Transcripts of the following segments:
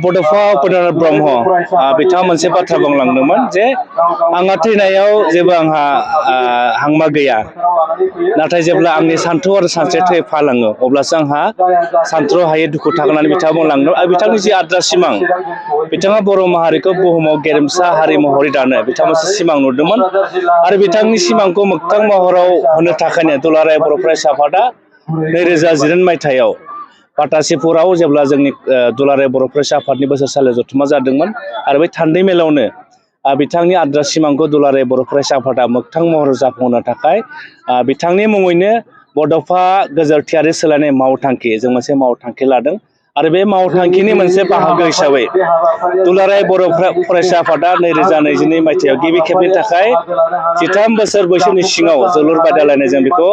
बड'फा उपेन्द्रनाथ ब्रह्म बिथाङा मोनसे बाथ्रा बुंलांदोंमोन जे आंहा थैनायाव जेबो आंहा हांमा गैया, नाथाय जेब्ला आंनि सान्थौ आरो सानस्रिया थैफालाङो अब्लासो आंहा सानथ्र' हायै दुखु थागोन होननानै बिथाङा बुंलांदों। आरो बिथांनि जि आद्रा सिमां, बिथाङा बर' माहारिखौ बुहुमाव गेरेमसा हारि महरै दानो बिथाङा मोनसे सिमां नुदोंमोन। आरो बिथांनि सिमांखौ मोगथां महराव होनो थाखायनो दुलाराय बर' फरायसा आफादा 2019 मायथाइयाव पाटासिपुराव जेब्ला जोंनि दुलाराय बर' फरायसा आफादनि बोसोरसालियाव जथुम्मा जादोंमोन आरो बै थान्दै मेलावनो बिथांनि आद्रा सिमांखौ दुलाराय बर' फरायसा आफादा मोगथां महर जाफुंहोनो थाखाय बिथांनि मुङैनो बड'फा गोजोरथियारि सोलायनाय मावथांखि जों मोनसे मावथांखि लादों। आरो बे मावथांखिनि मोनसे बाहागो हिसाबै दुलाराय बर' फरायसा आफादा 2022 मायथाइयाव गिबि खेबनि थाखाय 13 बोसोर बैसोनि सिङाव जोलुर बादायलायनाय जों बेखौ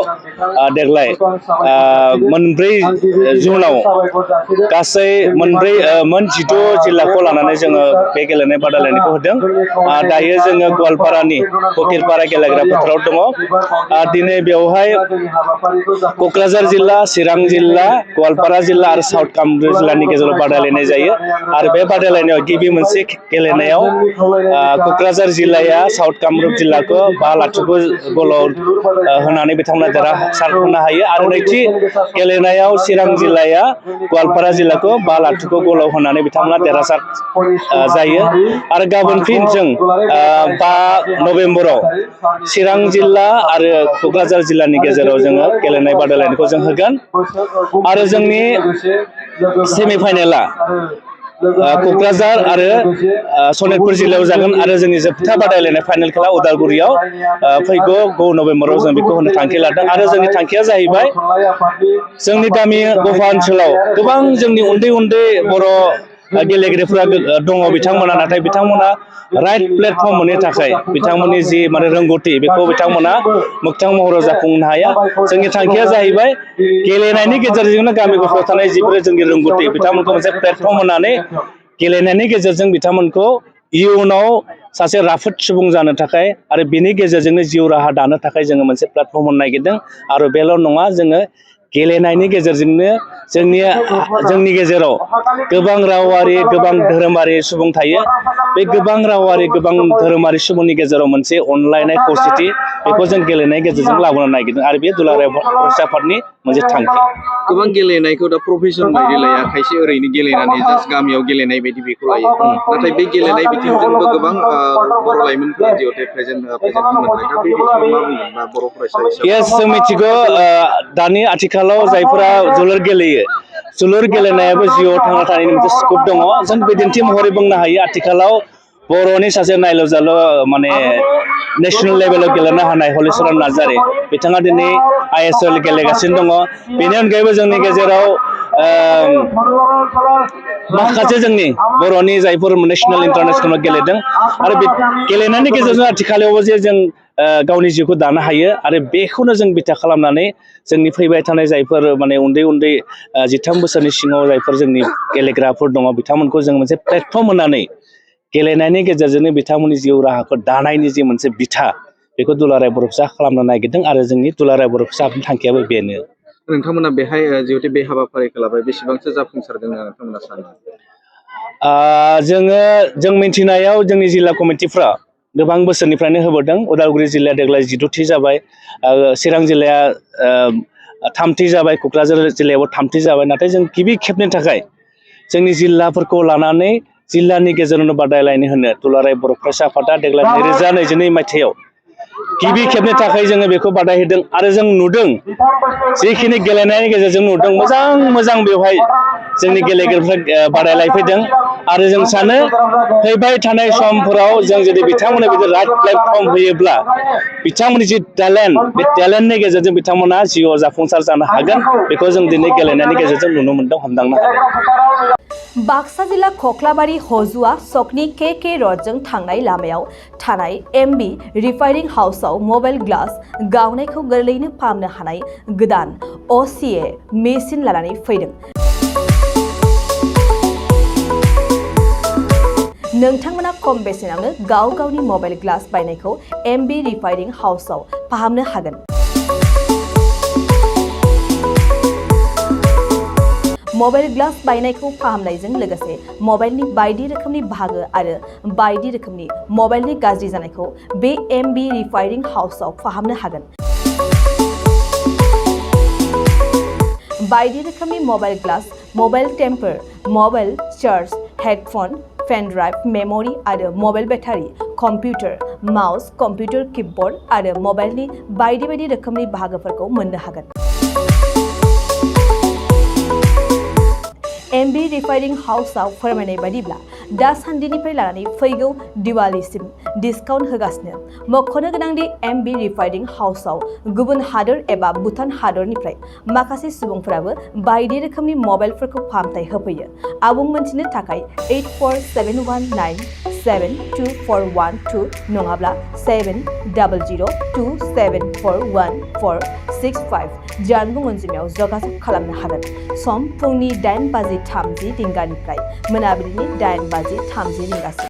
देग्लाय 4 जुनाव गासै मोन 16 जिल्लाखौ लानानै जोङो बे गेलेनाय बादायलायनायखौ होदों। दायो जोङो गवालपारानि फकिरपारा गेलेग्रा फोथाराव दङ। दिनै बेवहाय क'क्राझार जिल्ला, चिरां जिल्ला, गवालपारा जिल्ला आरो साउथ कामरुप जिल्लानि गेजेराव बादायलायनाय जायो। आरो बे बादायलायनायाव गिबि मोनसे गेलेनायाव क'क्राझार जिल्लाया साउथ कामरुप जिल्लाखौ 5-0 गलाव होनानै बिथांमोना देरहासार होनो हायो। आरो नैथि गेलेनायाव चिरां जिल्लाया गवालपारा जिल्लाखौ 5-0 गलाव होनानै बिथांमोना देरहासार जायो। आरो गाबोन फिन जों 5 नभेम्बराव चिरां जिल्ला आरो क'क्राझार जिल्लानि गेजेराव जोङो गेलेनाय बादायलायनायखौ जों होगोन। आरो जोंनि सेमिफाइनेला क'क्राझार आरो सनितपुर जिल्लायाव जागोन। आरो जोंनि जोबथा बादायलायनाय फाइनेल खेला उदालगुरियाव फैगौ 9 नभेम्बराव जों बेखौ होनो थांखि लादों। आरो जोंनि थांखिया जाहैबाय जोंनि गामि गफा ओनसोलाव गोबां जोंनि उन्दै उन्दै बर' गेलेगिरिफोरा दङ बिथांमोना, नाथाय बिथांमोना राइट प्लेटफर्म मोननो थाखाय बिथांमोननि जि रोंगौथि बेखौ बिथांमोना मोगथां महराव जाफुंनो हाया। जोंनि थांखिया जाहैबाय गेलेनायनि गेजेरजोंनो गामि गफायाव थानाय जिफोर जोंनि रोंगौथि बिथांमोनखौ मोनसे प्लेटफर्म होनानै गेलेनायनि गेजेरजों बिथांमोनखौ इयुनाव सासे राफोद सुबुं जानो थाखाय आरो बिनि गेजेरजोंनो जिउ राहा दानो थाखाय जोङो मोनसे प्लेटफर्म होनो नागिरदों। आरो बेल' नङा, जोङो गेलेनायनि गेजेरजोंनो जोंनि गेजेराव गोबां रावारि गोबां धोरोमारि सुबुं थायो। बे गोबां रावारि गोबां धोरोमारि सुबुंनि गेजेराव मोनसे अनलायनाय खौसेथि बेखौ जों गेलेनायनि गेजेरजों लाबोनो नागिरदों। आरो बे दुलाराय फरायसा आफादनि मोनसे थांखि। गोबां गेलेनायखौ दा प्रफेसन बायदि लाया, खायसे ओरैनो गेलेनानै जास्ट गामियाव गेलेनाय बायदि बेखौ लायो। नाथाय बे गेलेनाय बिथिंजोंबो गोबां बर' लाइमोनफोरा जिहेतु प्रेजेन्ट मोनबाय। दा बे बिथिङाव मा बुंगोन दा बर' फरायसा हिसाबै? जों मिथिगौ दानि आथिखालाव जायफोरा जोलुर गेलेयो, जोलुर गेलेनायाबो जिउआव थांना थानायनि मोनसे स्कप दङ। जों बिदिन्थि महरै बुंनो हायो, आथिखालाव बर'नि सासे नायल' जाल' नेसनेल लेभेलाव गेलेनो हानाय हलिचरन नार्जारि बिथाङा दिनै ISL गेलेगासिनो दङ। बेनि अनगायैबो जोंनि गेजेराव माखासे जोंनि बर'नि जायफोर नेसनेल इन्टारनेसनेलाव गेलेदों आरो बे गेलेनायनि गेजेरजों आथिखालावबो जे जों गावनि जिउखौ दानो हायो। आरो बेखौनो जों बिथा खालामनानै जोंनि फैबाय थानाय जायफोर उन्दै उन्दै 13 बोसोरनि सिङाव जायफोर जोंनि गेलेग्राफोर दङ बिथांमोनखौ जों मोनसे प्लेटफर्म होनानै गेलेनायनि गेजेरजोंनो बिथांमोननि जिउ राहाखौ दानायनि जि मोनसे बिथा बेखौ दुलाराय बर' फिसा खालामनो नागिरदों। आरो जोंनि दुलाराय बर' फिसाफोरनि थांखियाबो बेनो। नोंथांमोना बेहाय जिहेतु बे हाबाफारिखौ लाबाय, बेसेबांसो जाफुंसारदों होनना नोंथांमोना सानो? जों मिथिनायाव जोंनि जिल्ला कमिटिफ्रा गोबां बोसोरनिफ्रायनो होबोदों। उदालगुरि जिल्लाया देग्लाय 14थि जाबाय, चिरां जिल्लाया 3थि जाबाय, क'क्राझार जिल्लायावबो 3थि जाबाय। नाथाय जों गिबि खेबनि थाखाय जोंनि जिल्लाफोरखौ लानानै जिल्लानि गेजेरावनो बादायलायनो होनो दुलाराय बर' फरायसा आफादा देग्लाय 2022 मायथाइयाव गिबि खेबनि थाखाय जोङो बेखौ बादायहोदों। आरो जों नुदों जिखिनि गेलेनायनि गेजेरजों नुदों मोजां बेवहाय जोंनि गेलेगिरिफ्रा बादायलायफैदों। आरो जों सानो फैबाय थानाय समफोराव जों जुदि बिथांमोननो बिदि राइट प्लेटफर्म होयोब्ला बिथांमोननि जि टेलेन्ट, बे टेलेन्टनि गेजेरजों बिथांमोना जिउआव जाफुंसार जानो हागोन। बेखौ जों दिनै गेलेनायनि गेजेरजों नुनो मोन्दों, हमदांनो हादों। बाक्सा जिल्ला खख्लाबारि हजुआ सकनि KK रडजों थांनाय लामायाव थानाय MB रिफाइनिं हाउसआव मबाइल ग्लास गावनायखौ गोरलैयैनो फाहामनो हानाय गोदान OCA मेसिन लानानै फैदों। नोंथांमोना खम बेसेनावनो गावनि मबाइल ग्लास बायनायखौ MB रिफाइनिं हाउसआव फाहामनो हागोन। मबाइल ग्लास बायनायखौ फाहामनायजों लोगोसे मबाइलनि बायदि रोखोमनि बाहागो आरो बायदि रोखोमनि मबाइलनि गाज्रि जानायखौ बे MB रिफायरिं हाउसआव फाहामनो हागोन। बायदि रोखोमनि mobile glass, mobile temper, mobile charge, headphone, pen drive, memory आरो mobile battery, computer, mouse, computer keyboard आरो मबाइलनि बायदि रोखोमनि बाहागोफोरखौ मोननो हागोन। MB रिफायरिं हाउसआव फोरमायनाय बायदिब्ला दासान्दिनिफ्राय लानानै फैगौ दिवालीसिम डिसकाउन्ट होगासिनो। मख'नो गोनांदि MB रिफायरिं हाउसआव गुबुन हादोर एबा भुटान हादरनिफ्राय माखासे सुबुंफोराबो बायदि रोखोमनि मबाइलफोरखौ फाहामथाय होफैयो। आबुं मोनथिनो थाखाय 8471972412 नङाब्ला 7002741465 जानबुं अनजिमायाव जगाजग खालामनो हागोन। सम फुंनि 8:30 रिंगानिफ्राय मोनाबिलिनि 8:30 रिंगासिम।